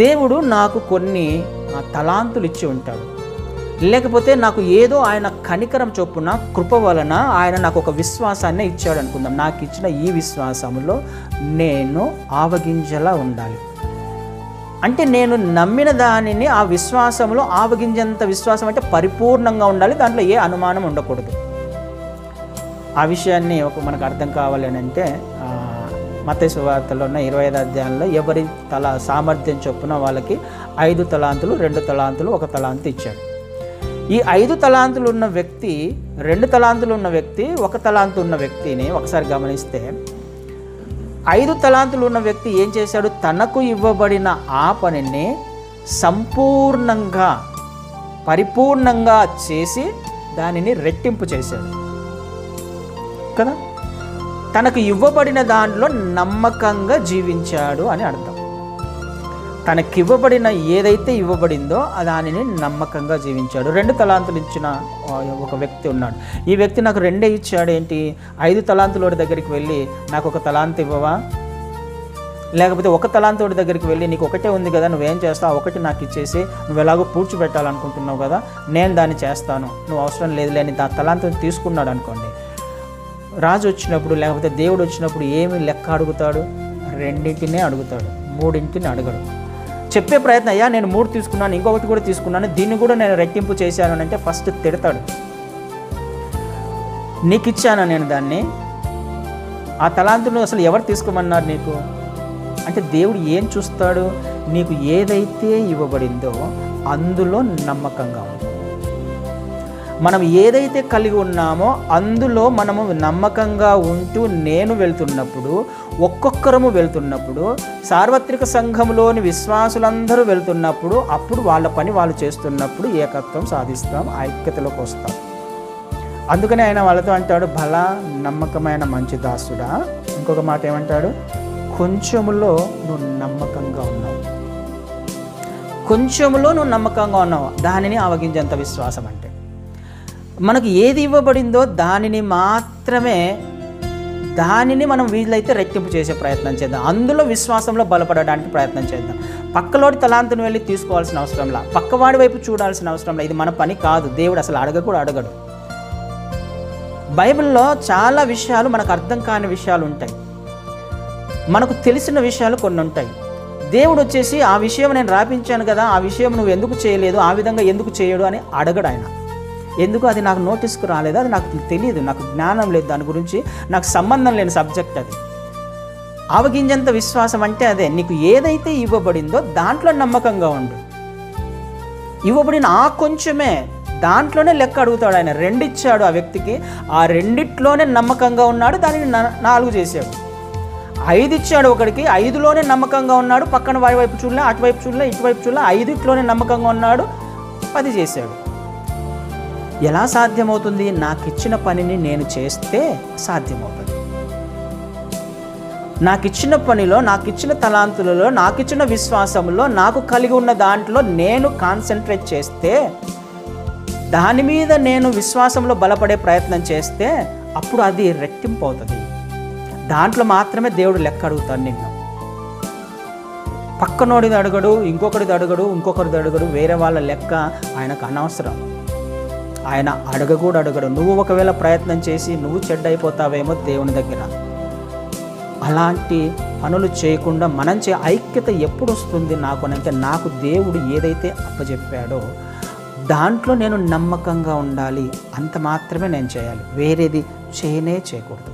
దేవుడు నాకు కొన్ని తలాంతులు ఇచ్చి ఉంటాడు, లేకపోతే నాకు ఏదో ఆయన కనికరం చొప్పున కృప వలన ఆయన నాకు ఒక విశ్వాసాన్ని ఇచ్చాడు అనుకుందాం. నాకు ఇచ్చిన ఈ విశ్వాసంలో నేను ఆవగింజలా ఉండాలి. అంటే నేను నమ్మిన దానిని ఆ విశ్వాసంలో ఆవగింజంత విశ్వాసం అంటే పరిపూర్ణంగా ఉండాలి, దాంట్లో ఏ అనుమానం ఉండకూడదు. ఆ విషయాన్ని మనకు అర్థం కావాలి అని అంటే మత్తయి సువార్తలో ఉన్న 25వ అధ్యాయంలో ఎవరి సామర్థ్యం చొప్పున వాళ్ళకి 5 తలాంతులు 2 తలాంతులు 1 తలాంతు ఇచ్చాడు. ఈ 5 తలాంతులు ఉన్న వ్యక్తి 2 తలాంతులు ఉన్న వ్యక్తి 1 తలాంతు ఉన్న వ్యక్తిని ఒకసారి గమనిస్తే 5 తలాంతులు ఉన్న వ్యక్తి ఏం చేశాడు? తనకు ఇవ్వబడిన ఆ పనిని సంపూర్ణంగా పరిపూర్ణంగా చేసి దానిని రెట్టింపు చేశాడు కదా. తనకు ఇవ్వబడిన దాంట్లో నమ్మకంగా జీవించాడు అని అర్థం. తనకివ్వబడిన ఏదైతే ఇవ్వబడిందో దానిని నమ్మకంగా జీవించాడు. 2 తలాంతులు ఇచ్చిన ఒక వ్యక్తి ఉన్నాడు. ఈ వ్యక్తి నాకు 2 ఇచ్చాడు. ఏంటి? 5 తలాంతుల దగ్గరికి వెళ్ళి నాకు 1 తలాంతు ఇవ్వవా, లేకపోతే 1 తలాంతుడి దగ్గరికి వెళ్ళి నీకు ఒకటే ఉంది కదా, నువ్వేం చేస్తావు, 1 నాకు ఇచ్చేసి నువ్వు ఎలాగో పూడ్చిపెట్టాలనుకుంటున్నావు కదా, నేను దాన్ని చేస్తాను, నువ్వు అవసరం లేదు లేని తలాంతుని తీసుకున్నాడు అనుకోండి. రాజు వచ్చినప్పుడు లేకపోతే దేవుడు వచ్చినప్పుడు ఏమి లెక్క అడుగుతాడు? 2 అడుగుతాడు, 3 అడగడు. చెప్పే ప్రయత్నం, అయ్యా నేను 3 తీసుకున్నాను, ఇంకొకటి కూడా తీసుకున్నాను, దీన్ని కూడా నేను రెట్టింపు చేశాను అంటే ఫస్ట్ తిడతాడు. నీకు ఇచ్చాను నేను దాన్ని, ఆ తలాంతును అసలు ఎవరు తీసుకోమన్నారు నీకు అంటే దేవుడు ఏం చూస్తాడు? నీకు ఏదైతే ఇవ్వబడిందో అందులో నమ్మకంగా ఉంది. మనం ఏదైతే కలిగి ఉన్నామో అందులో మనము నమ్మకంగా ఉంటూ నేను వెళ్తున్నప్పుడు, ఒక్కొక్కరము వెళ్తున్నప్పుడు, సార్వత్రిక సంఘంలోని విశ్వాసులందరూ వెళ్తున్నప్పుడు, అప్పుడు వాళ్ళ పని వాళ్ళు చేస్తున్నప్పుడు ఏకత్వం సాధిస్తాం, ఐక్యతలోకి వస్తాం. అందుకని ఆయన వాళ్ళతో అంటాడు, భలా నమ్మకమైన మంచి దాసుడా. ఇంకొక మాట ఏమంటాడు? కొంచెములో నువ్వు నమ్మకంగా ఉన్నావు, కొంచెములో నువ్వు నమ్మకంగా ఉన్నావు, దానిని ఆవగించేంత విశ్వాసం అంటే. మనకు ఏది ఇవ్వబడిందో దానిని మనం వీలైతే రెట్టింపు చేసే ప్రయత్నం చేద్దాం. అందులో విశ్వాసంలో బలపడడానికి ప్రయత్నం చేద్దాం. పక్కలోడి తలాంతుని వెళ్ళి తీసుకోవాల్సిన అవసరంలా, పక్కవాడి వైపు చూడాల్సిన అవసరంలా. ఇది మన పని కాదు. దేవుడు అసలు అడగడు. బైబిల్లో చాలా విషయాలు మనకు అర్థం కాని విషయాలు ఉంటాయి, మనకు తెలిసిన విషయాలు కొన్ని ఉంటాయి. దేవుడు వచ్చేసి ఆ విషయం నేను రాపించాను కదా, ఆ విషయం నువ్వు ఎందుకు చేయలేదు, ఆ విధంగా ఎందుకు చేయడు అని అడగడు ఆయన. ఎందుకు? అది నాకు నోటీస్కు రాలేదు, అది నాకు తెలియదు, నాకు జ్ఞానం లేదు, దాని గురించి నాకు సంబంధం లేని సబ్జెక్ట్ అది. ఆవగింజంత విశ్వాసం అంటే అదే. నీకు ఏదైతే ఇవ్వబడిందో దాంట్లో నమ్మకంగా ఉండు. ఇవ్వబడిన ఆ కొంచెమే, దాంట్లోనే లెక్క అడుగుతాడు ఆయన. 2 ఇచ్చాడు ఆ వ్యక్తికి, ఆ 2 నమ్మకంగా ఉన్నాడు, దానిని 4 చేశాడు. 5 ఇచ్చాడు ఒకడికి, 5లోనే నమ్మకంగా ఉన్నాడు, పక్కన వారి వైపు చూడలే, అటువైపు చూడలే, ఇటువైపు చూడలే, 5లోనే నమ్మకంగా ఉన్నాడు, 10 చేశాడు. ఎలా సాధ్యమవుతుంది? నాకు ఇచ్చిన పనిని నేను చేస్తే సాధ్యమవుతుంది. నాకు ఇచ్చిన పనిలో, నాకు ఇచ్చిన తలాంతులలో, నాకు ఇచ్చిన విశ్వాసంలో, నాకు కలిగి ఉన్న దాంట్లో నేను కాన్సన్ట్రేట్ చేస్తే, దాని మీద నేను విశ్వాసంలో బలపడే ప్రయత్నం చేస్తే అప్పుడు అది రెట్టింపు అవుతుంది. దాంట్లో మాత్రమే దేవుడు లెక్క అడుగుతాడు నిన్ను. పక్కనోడిది అడగడు, ఇంకొకరిది అడగడు, వేరే వాళ్ళ లెక్క ఆయనకు అనవసరం. ఆయన అడగడు. నువ్వు ఒకవేళ ప్రయత్నం చేసి నువ్వు చెడ్డైపోతావేమో దేవుని దగ్గర. అలాంటి పనులు చేయకుండా మనం ఐక్యత ఎప్పుడు వస్తుంది నాకు అంటే, నాకు దేవుడు ఏదైతే అప్పచెప్పాడో దాంట్లో నేను నమ్మకంగా ఉండాలి, అంత మాత్రమే నేను చేయాలి, వేరేది చేయకూడదు.